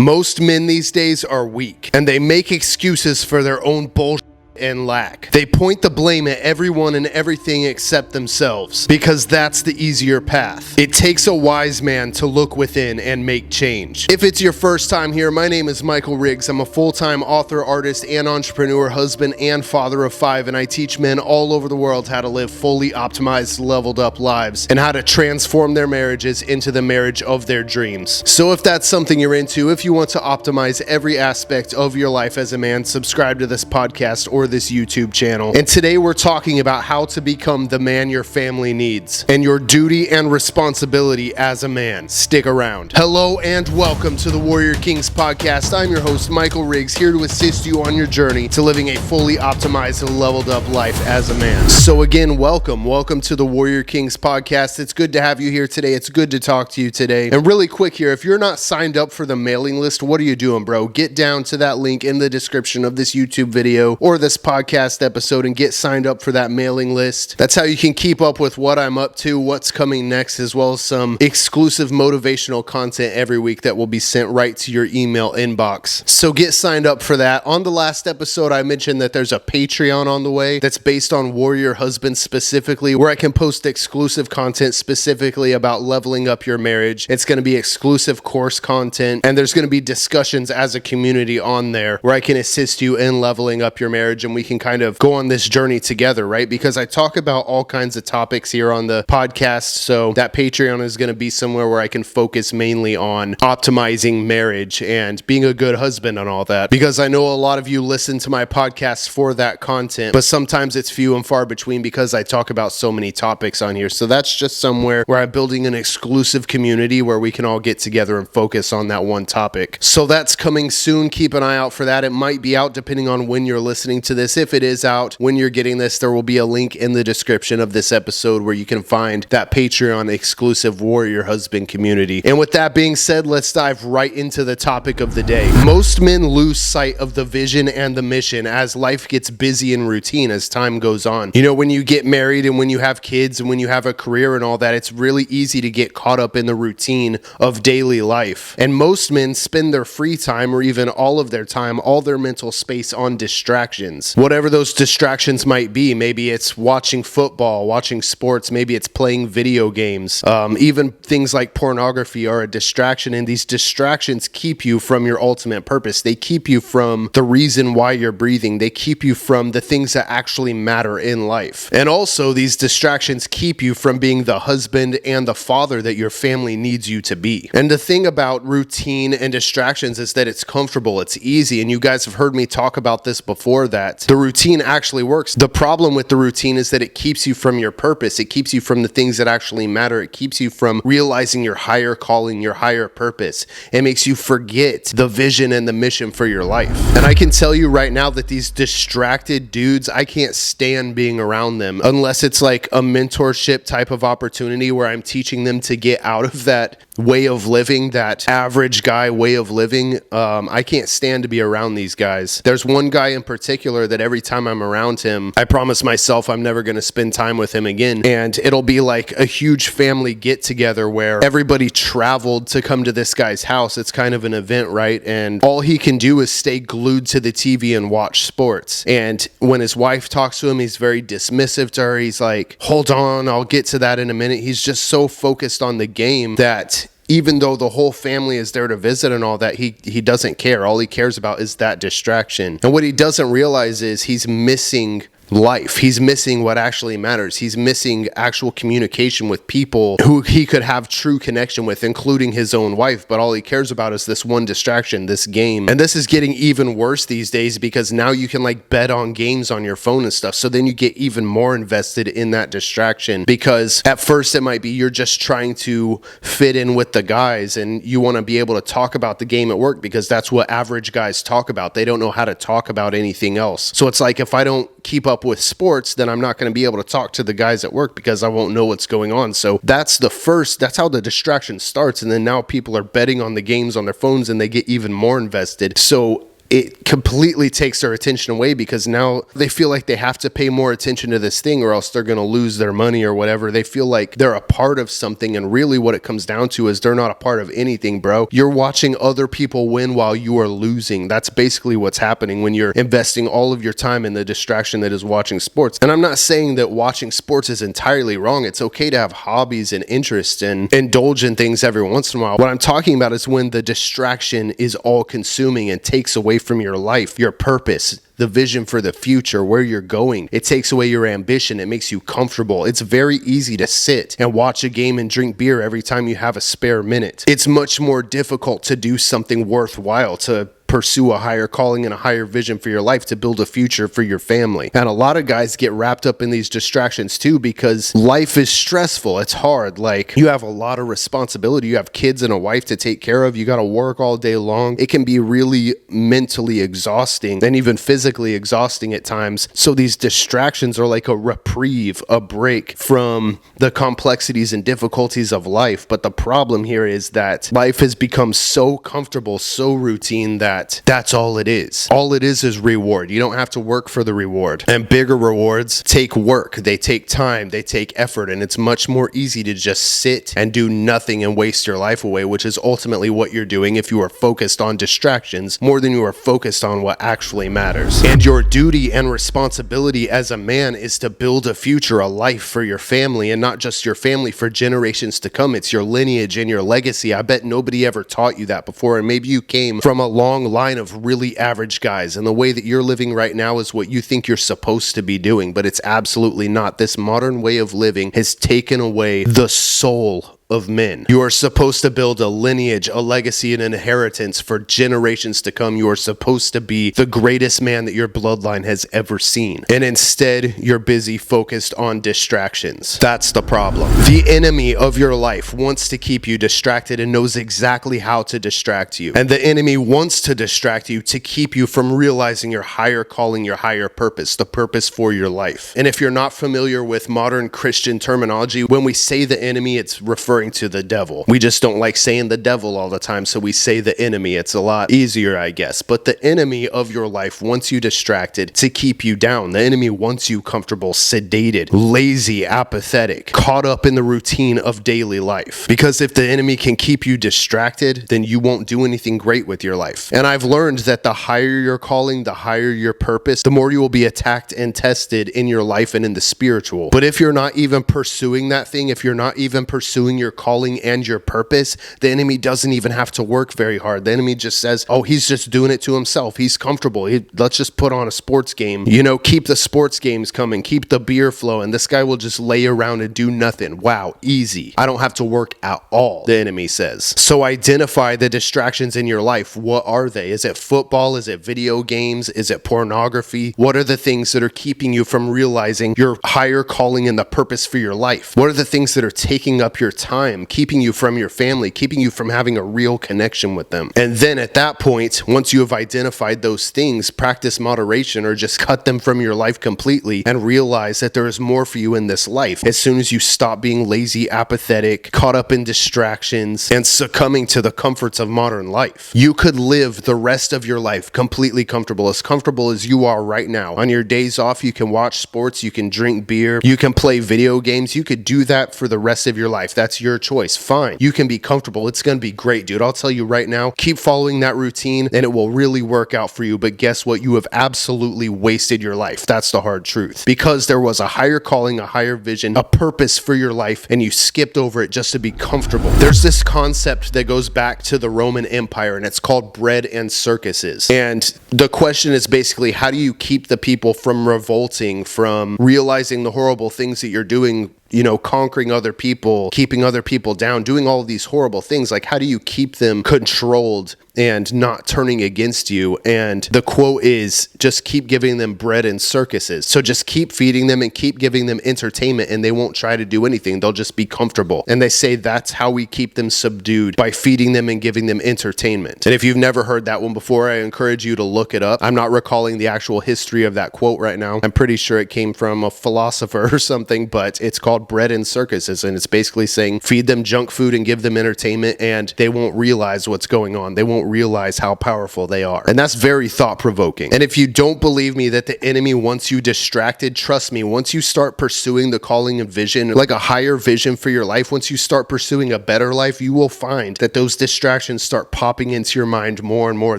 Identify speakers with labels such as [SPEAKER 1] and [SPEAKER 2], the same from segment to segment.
[SPEAKER 1] Most men these days are weak, and they make excuses for their own bullshit and lack. They point the blame at everyone and everything except themselves, because that's the easier path. It takes a wise man to look within and make change. If it's your first time here, my name is Michael Riggs. I'm a full-time author, artist, and entrepreneur, husband, and father of 5, and I teach men all over the world how to live fully optimized, leveled up lives, and how to transform their marriages into the marriage of their dreams. So if that's something you're into, if you want to optimize every aspect of your life as a man, subscribe to this podcast or this YouTube channel. And today we're talking about how to become the man your family needs and your duty and responsibility as a man. Stick around. Hello and welcome to the Warrior Kings podcast. I'm your host, Michael Riggs, here to assist you on your journey to living a fully optimized and leveled up life as a man. So again, welcome to the Warrior Kings podcast. It's good to have you here today. It's good to talk to you today. And really quick here, if you're not signed up for the mailing list, what are you doing, bro? Get down to that link in the description of this YouTube video or this podcast episode and get signed up for that mailing list. That's how you can keep up with what I'm up to, what's coming next, as well as some exclusive motivational content every week that will be sent right to your email inbox. So get signed up for that. On the last episode, I mentioned that there's a Patreon on the way that's based on warrior husbands specifically, where I can post exclusive content specifically about leveling up your marriage. It's going to be exclusive course content, and there's going to be discussions as a community on there where I can assist you in leveling up your marriage, and we can kind of go on this journey together, right? Because I talk about all kinds of topics here on the podcast, so that Patreon is going to be somewhere where I can focus mainly on optimizing marriage and being a good husband and all that, because I know a lot of you listen to my podcast for that content, but sometimes it's few and far between because I talk about so many topics on here. So that's just somewhere where I'm building an exclusive community where we can all get together and focus on that one topic. So that's coming soon. Keep an eye out for that. It might be out depending on when you're listening to this. If it is out when you're getting this, there will be a link in the description of this episode where you can find that Patreon exclusive warrior husband community. And with that being said, let's dive right into the topic of the day. Most men lose sight of the vision and the mission as life gets busy and routine as time goes on. You know, when you get married and when you have kids and when you have a career and all that, it's really easy to get caught up in the routine of daily life. And most men spend their free time, or even all of their time, all their mental space on distractions. Whatever those distractions might be. Maybe it's watching football, watching sports, maybe it's playing video games. Even things like pornography are a distraction, and these distractions keep you from your ultimate purpose. They keep you from the reason why you're breathing. They keep you from the things that actually matter in life. And also, these distractions keep you from being the husband and the father that your family needs you to be. And the thing about routine and distractions is that it's comfortable, it's easy, and you guys have heard me talk about this before, that the routine actually works. The problem with the routine is that it keeps you from your purpose. It keeps you from the things that actually matter. It keeps you from realizing your higher calling, your higher purpose. It makes you forget the vision and the mission for your life. And I can tell you right now that these distracted dudes, I can't stand being around them unless it's like a mentorship type of opportunity where I'm teaching them to get out of that way of living, that average guy way of living. I can't stand to be around these guys. There's one guy in particular that every time I'm around him, I promise myself I'm never going to spend time with him again. And it'll be like a huge family get together where everybody traveled to come to this guy's house. It's kind of an event, right? And all he can do is stay glued to the TV and watch sports. And when his wife talks to him, he's very dismissive to her. He's like, hold on, I'll get to that in a minute. He's just so focused on the game that even though the whole family is there to visit and all that, he doesn't care. All he cares about is that distraction. And what he doesn't realize is he's missing life. He's missing what actually matters. He's missing actual communication with people who he could have true connection with, including his own wife. But all he cares about is this one distraction, this game. And this is getting even worse these days because now you can like bet on games on your phone and stuff. So then you get even more invested in that distraction, because at first it might be you're just trying to fit in with the guys and you want to be able to talk about the game at work because that's what average guys talk about. They don't know how to talk about anything else. So it's like, if I don't keep up with sports, then I'm not going to be able to talk to the guys at work because I won't know what's going on. So that's how the distraction starts. And then now people are betting on the games on their phones and they get even more invested. So it completely takes their attention away, because now they feel like they have to pay more attention to this thing or else they're going to lose their money or whatever. They feel like they're a part of something, and really what it comes down to is they're not a part of anything, bro. You're watching other people win while you are losing. That's basically what's happening when you're investing all of your time in the distraction that is watching sports. And I'm not saying that watching sports is entirely wrong. It's okay to have hobbies and interests and indulge in things every once in a while. What I'm talking about is when the distraction is all consuming and takes away from your life, your purpose, the vision for the future, where you're going. It takes away your ambition. It makes you comfortable. It's very easy to sit and watch a game and drink beer every time you have a spare minute. It's much more difficult to do something worthwhile, to pursue a higher calling and a higher vision for your life, to build a future for your family. And a lot of guys get wrapped up in these distractions too, because life is stressful. It's hard. Like, you have a lot of responsibility. You have kids and a wife to take care of. You got to work all day long. It can be really mentally exhausting and even physically exhausting at times. So these distractions are like a reprieve, a break from the complexities and difficulties of life. But the problem here is that life has become so comfortable, so routine, that that's all it is. All it is reward. You don't have to work for the reward. And bigger rewards take work. They take time. They take effort. And it's much more easy to just sit and do nothing and waste your life away, which is ultimately what you're doing if you are focused on distractions more than you are focused on what actually matters. And your duty and responsibility as a man is to build a future, a life for your family, and not just your family, for generations to come. It's your lineage and your legacy. I bet nobody ever taught you that before. And maybe you came from a long line of really average guys, and the way that you're living right now is what you think you're supposed to be doing, but it's absolutely not. This modern way of living has taken away the soul of men. You are supposed to build a lineage, a legacy, and an inheritance for generations to come. You are supposed to be the greatest man that your bloodline has ever seen. And instead, you're busy focused on distractions. That's the problem. The enemy of your life wants to keep you distracted and knows exactly how to distract you. And the enemy wants to distract you to keep you from realizing your higher calling, your higher purpose, the purpose for your life. And if you're not familiar with modern Christian terminology, when we say the enemy, it's referring to the devil. We just don't like saying the devil all the time, so we say the enemy. It's a lot easier, I guess. But the enemy of your life wants you distracted to keep you down. The enemy wants you comfortable, sedated, lazy, apathetic, caught up in the routine of daily life. Because if the enemy can keep you distracted, then you won't do anything great with your life. And I've learned that the higher your calling, the higher your purpose, the more you will be attacked and tested in your life and in the spiritual. But if you're not even pursuing that thing, if you're not even pursuing your calling and your purpose, the enemy doesn't even have to work very hard. The enemy just says, oh, he's just doing it to himself. He's comfortable. Let's just put on a sports game. Keep the sports games coming. Keep the beer flowing. This guy will just lay around and do nothing. Wow, easy. I don't have to work at all, the enemy says. So identify the distractions in your life. What are they? Is it football? Is it video games? Is it pornography? What are the things that are keeping you from realizing your higher calling and the purpose for your life? What are the things that are taking up your time, keeping you from your family, keeping you from having a real connection with them? And then at that point, once you have identified those things, practice moderation or just cut them from your life completely and realize that there is more for you in this life. As soon as you stop being lazy, apathetic, caught up in distractions, and succumbing to the comforts of modern life, you could live the rest of your life completely comfortable as you are right now. On your days off, you can watch sports, you can drink beer, you can play video games, you could do that for the rest of your life. That's your choice. Fine. You can be comfortable. It's going to be great, dude. I'll tell you right now, keep following that routine and it will really work out for you. But guess what? You have absolutely wasted your life. That's the hard truth. Because there was a higher calling, a higher vision, a purpose for your life, and you skipped over it just to be comfortable. There's this concept that goes back to the Roman Empire, and it's called bread and circuses. And the question is basically, how do you keep the people from revolting, from realizing the horrible things that you're doing, conquering other people, keeping other people down, doing all of these horrible things? Like, how do you keep them controlled and not turning against you? And the quote is, just keep giving them bread and circuses. So just keep feeding them and keep giving them entertainment, and they won't try to do anything. They'll just be comfortable. And they say that's how we keep them subdued, by feeding them and giving them entertainment. And if you've never heard that one before, I encourage you to look it up. I'm not recalling the actual history of that quote right now. I'm pretty sure it came from a philosopher or something, but it's called bread and circuses, and it's basically saying feed them junk food and give them entertainment, and they won't realize what's going on. They won't don't realize how powerful they are. And that's very thought-provoking. And if you don't believe me that the enemy wants you distracted, trust me, once you start pursuing the calling and vision, like a higher vision for your life, once you start pursuing a better life, you will find that those distractions start popping into your mind more and more.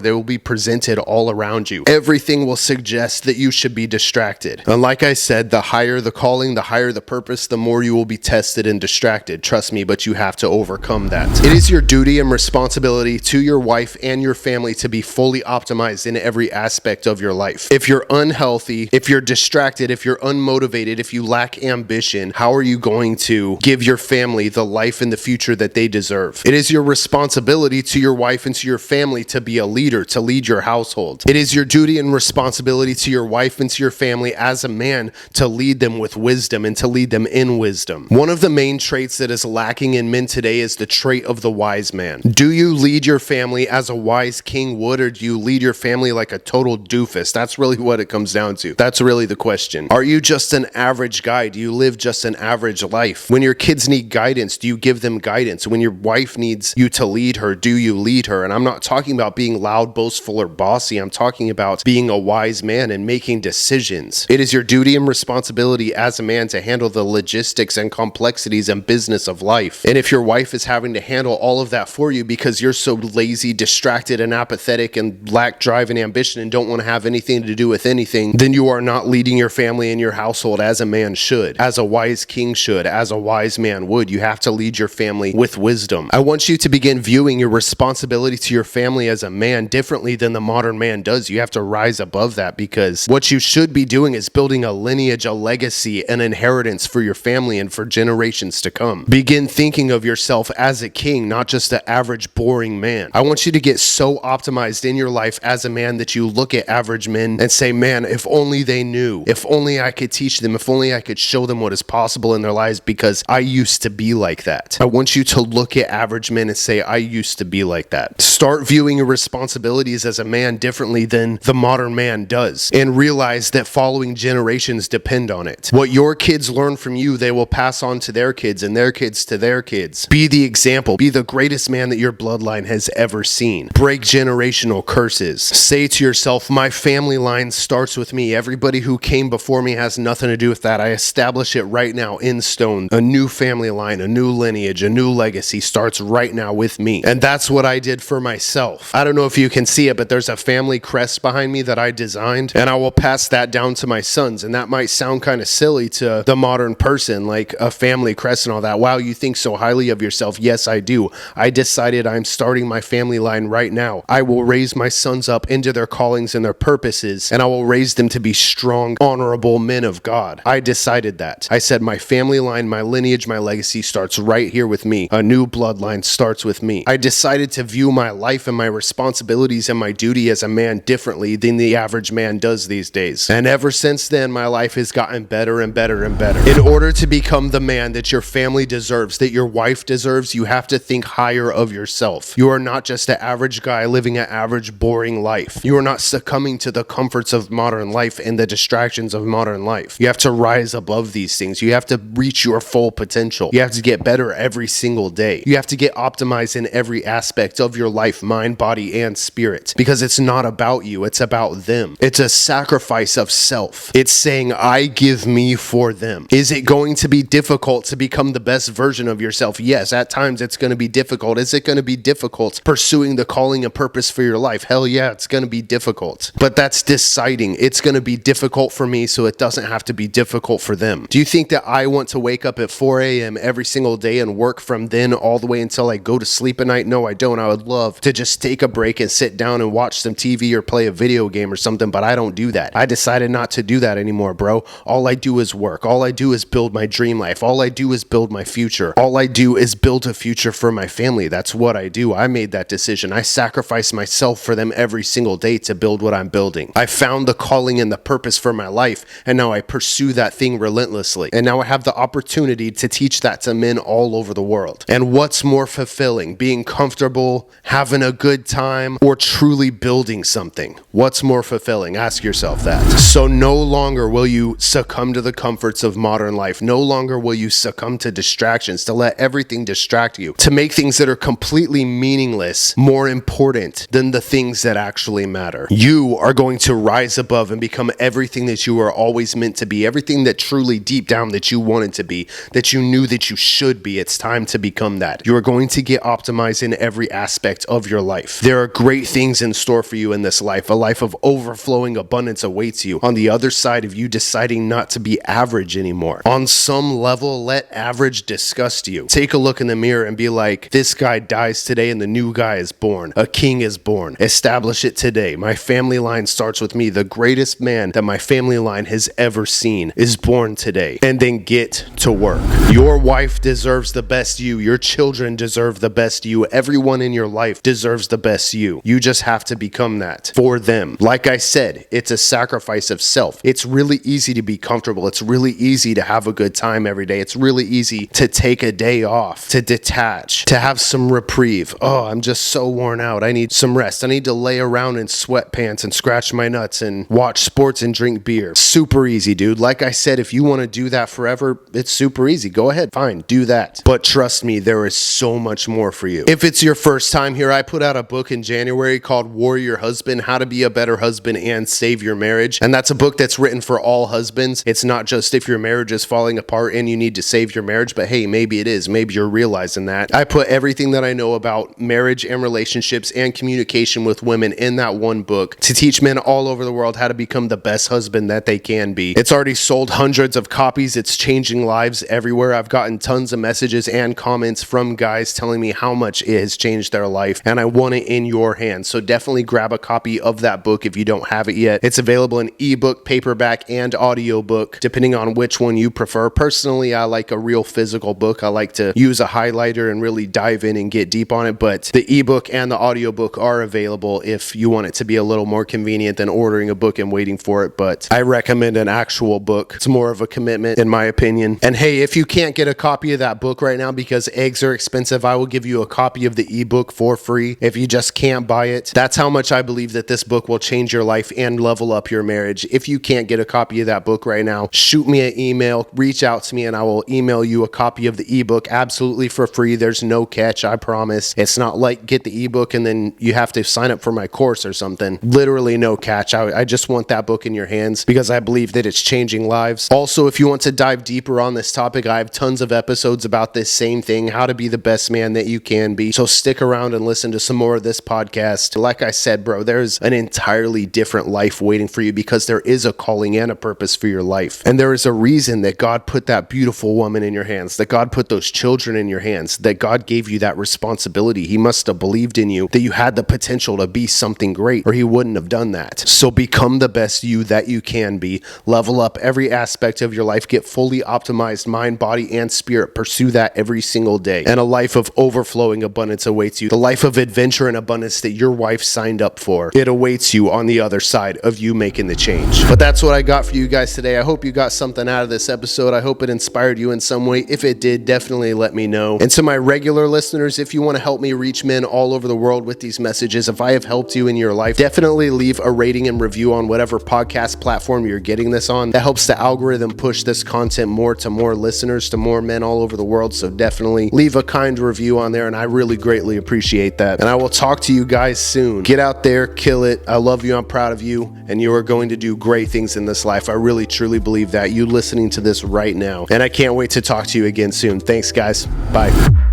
[SPEAKER 1] They will be presented all around you. Everything will suggest that you should be distracted. And like I said, the higher the calling, the higher the purpose, the more you will be tested and distracted. Trust me, but you have to overcome that. It is your duty and responsibility to your wife and your family to be fully optimized in every aspect of your life. If you're unhealthy, if you're distracted, if you're unmotivated, if you lack ambition, how are you going to give your family the life and the future that they deserve? It is your responsibility to your wife and to your family to be a leader, to lead your household. It is your duty and responsibility to your wife and to your family as a man to lead them with wisdom and to lead them in wisdom. One of the main traits that is lacking in men today is the trait of the wise man. Do you lead your family as a wise king would, or do you lead your family like a total doofus? That's really what it comes down to. That's really the question. Are you just an average guy? Do you live just an average life? When your kids need guidance, do you give them guidance? When your wife needs you to lead her, do you lead her? And I'm not talking about being loud, boastful, or bossy. I'm talking about being a wise man and making decisions. It is your duty and responsibility as a man to handle the logistics and complexities and business of life. And if your wife is having to handle all of that for you because you're so lazy, distracted, and apathetic and lack drive and ambition and don't want to have anything to do with anything, then you are not leading your family and your household as a man should, as a wise king should, as a wise man would. You have to lead your family with wisdom. I want you to begin viewing your responsibility to your family as a man differently than the modern man does. You have to rise above that, because what you should be doing is building a lineage, a legacy, an inheritance for your family and for generations to come. Begin thinking of yourself as a king, not just an average, boring man. I want you to get so optimized in your life as a man that you look at average men and say, man, if only they knew, if only I could teach them, if only I could show them what is possible in their lives, because I used to be like that. I want you to look at average men and say, I used to be like that. Start viewing your responsibilities as a man differently than the modern man does, and realize that following generations depend on it. What your kids learn from you, they will pass on to their kids and their kids to their kids. Be the example. Be the greatest man that your bloodline has ever seen. Break generational curses. Say to yourself, my family line starts with me. Everybody who came before me has nothing to do with that. I establish it right now in stone. A new family line, a new lineage, a new legacy starts right now with me. And that's what I did for myself. I don't know if you can see it, but there's a family crest behind me that I designed, and I will pass that down to my sons. And that might sound kind of silly to the modern person, like a family crest and all that. Wow, you think so highly of yourself. Yes, I do. I decided I'm starting my family line right now. I will raise my sons up into their callings and their purposes, and I will raise them to be strong, honorable men of God. I decided that. I said my family line, my lineage, my legacy starts right here with me. A new bloodline starts with me. I decided to view my life and my responsibilities and my duty as a man differently than the average man does these days. And ever since then, my life has gotten better and better and better. In order to become the man that your family deserves, that your wife deserves, you have to think higher of yourself. You are not just an average guy living an average, boring life. You are not succumbing to the comforts of modern life and the distractions of modern life. You have to rise above these things. You have to reach your full potential. You have to get better every single day. You have to get optimized in every aspect of your life, mind, body, and spirit, because it's not about you. It's about them. It's a sacrifice of self. It's saying, I give me for them. Is it going to be difficult to become the best version of yourself? Yes, at times it's going to be difficult. Is it going to be difficult pursuing the calling and purpose for your life? Hell yeah, it's going to be difficult. But that's deciding it's going to be difficult for me so it doesn't have to be difficult for them. Do you think that I want to wake up at 4 a.m. every single day and work from then all the way until I go to sleep at night? No, I don't. I would love to just take a break and sit down and watch some TV or play a video game or something, but I don't do that. I decided not to do that anymore, bro. All I do is work. All I do is build my dream life. All I do is build my future. All I do is build a future for my family. That's what I do. I made that decision. I sacrifice myself for them every single day to build what I'm building. I found the calling and the purpose for my life, and now I pursue that thing relentlessly. And now I have the opportunity to teach that to men all over the world. And what's more fulfilling? Being comfortable, having a good time, or truly building something? What's more fulfilling? Ask yourself that. So no longer will you succumb to the comforts of modern life. No longer will you succumb to distractions, to let everything distract you, to make things that are completely meaningless more more important than the things that actually matter. You are going to rise above and become everything that you are always meant to be, everything that truly deep down that you wanted to be, that you knew that you should be. It's time to become that. You are going to get optimized in every aspect of your life. There are great things in store for you in this life. A life of overflowing abundance awaits you on the other side of you deciding not to be average anymore. On some level, let average disgust you. Take a look in the mirror and be like, this guy dies today and the new guy is born. A king is born. Establish it today. My family line starts with me. The greatest man that my family line has ever seen is born today. And then get to work. Your wife deserves the best you. Your children deserve the best you. Everyone in your life deserves the best you. You just have to become that for them. Like I said, it's a sacrifice of self. It's really easy to be comfortable. It's really easy to have a good time every day. It's really easy to take a day off, to detach, to have some reprieve. Oh, I'm just so worn out. I need some rest. I need to lay around in sweatpants and scratch my nuts and watch sports and drink beer. Super easy, dude. Like I said, if you want to do that forever, it's super easy. Go ahead, fine, do that. But trust me, there is so much more for you. If it's your first time here, I put out a book in January called Warrior Husband, How to Be a Better Husband and Save Your Marriage. And that's a book that's written for all husbands. It's not just if your marriage is falling apart and you need to save your marriage, but hey, maybe it is. Maybe you're realizing that. I put everything that I know about marriage and relationships and communication with women in that one book to teach men all over the world how to become the best husband that they can be. It's already sold hundreds of copies. It's changing lives everywhere. I've gotten tons of messages and comments from guys telling me how much it has changed their life, and I want it in your hands. So definitely grab a copy of that book if you don't have it yet. It's available in ebook, paperback, and audiobook, depending on which one you prefer. Personally, I like a real physical book. I like to use a highlighter and really dive in and get deep on it, but the ebook and the audiobook are available if you want it to be a little more convenient than ordering a book and waiting for it. But I recommend an actual book. It's more of a commitment in my opinion. And hey, if you can't get a copy of that book right now because eggs are expensive, I will give you a copy of the ebook for free if you just can't buy it. That's how much I believe that this book will change your life and level up your marriage. If you can't get a copy of that book right now, shoot me an email, reach out to me, and I will email you a copy of the ebook absolutely for free. There's no catch, I promise. It's not like get the ebook and then you have to sign up for my course or something. Literally no catch. I just want that book in your hands because I believe that it's changing lives. Also, if you want to dive deeper on this topic, I have tons of episodes about this same thing, how to be the best man that you can be. So stick around and listen to some more of this podcast. Like I said, bro, there's an entirely different life waiting for you because there is a calling and a purpose for your life. And there is a reason that God put that beautiful woman in your hands, that God put those children in your hands, that God gave you that responsibility. He must have believed in you, that you had the potential to be something great, or he wouldn't have done that. So become the best you that you can be. Level up every aspect of your life. Get fully optimized mind, body, and spirit. Pursue that every single day. And a life of overflowing abundance awaits you. The life of adventure and abundance that your wife signed up for. It awaits you on the other side of you making the change. But that's what I got for you guys today. I hope you got something out of this episode. I hope it inspired you in some way. If it did, definitely let me know. And to my regular listeners, if you want to help me reach men all over the world with these messages, if I have helped you in your life, definitely leave a rating and review on whatever podcast platform you're getting this on. That helps the algorithm push this content more to more listeners, to more men all over the world. So definitely leave a kind review on there, and I really greatly appreciate that. And I will talk to you guys soon. Get out there, kill it. I love you. I'm proud of you, and you are going to do great things in this life. I really truly believe that. You listening to this right now, and I can't wait to talk to you again soon. Thanks, guys. Bye.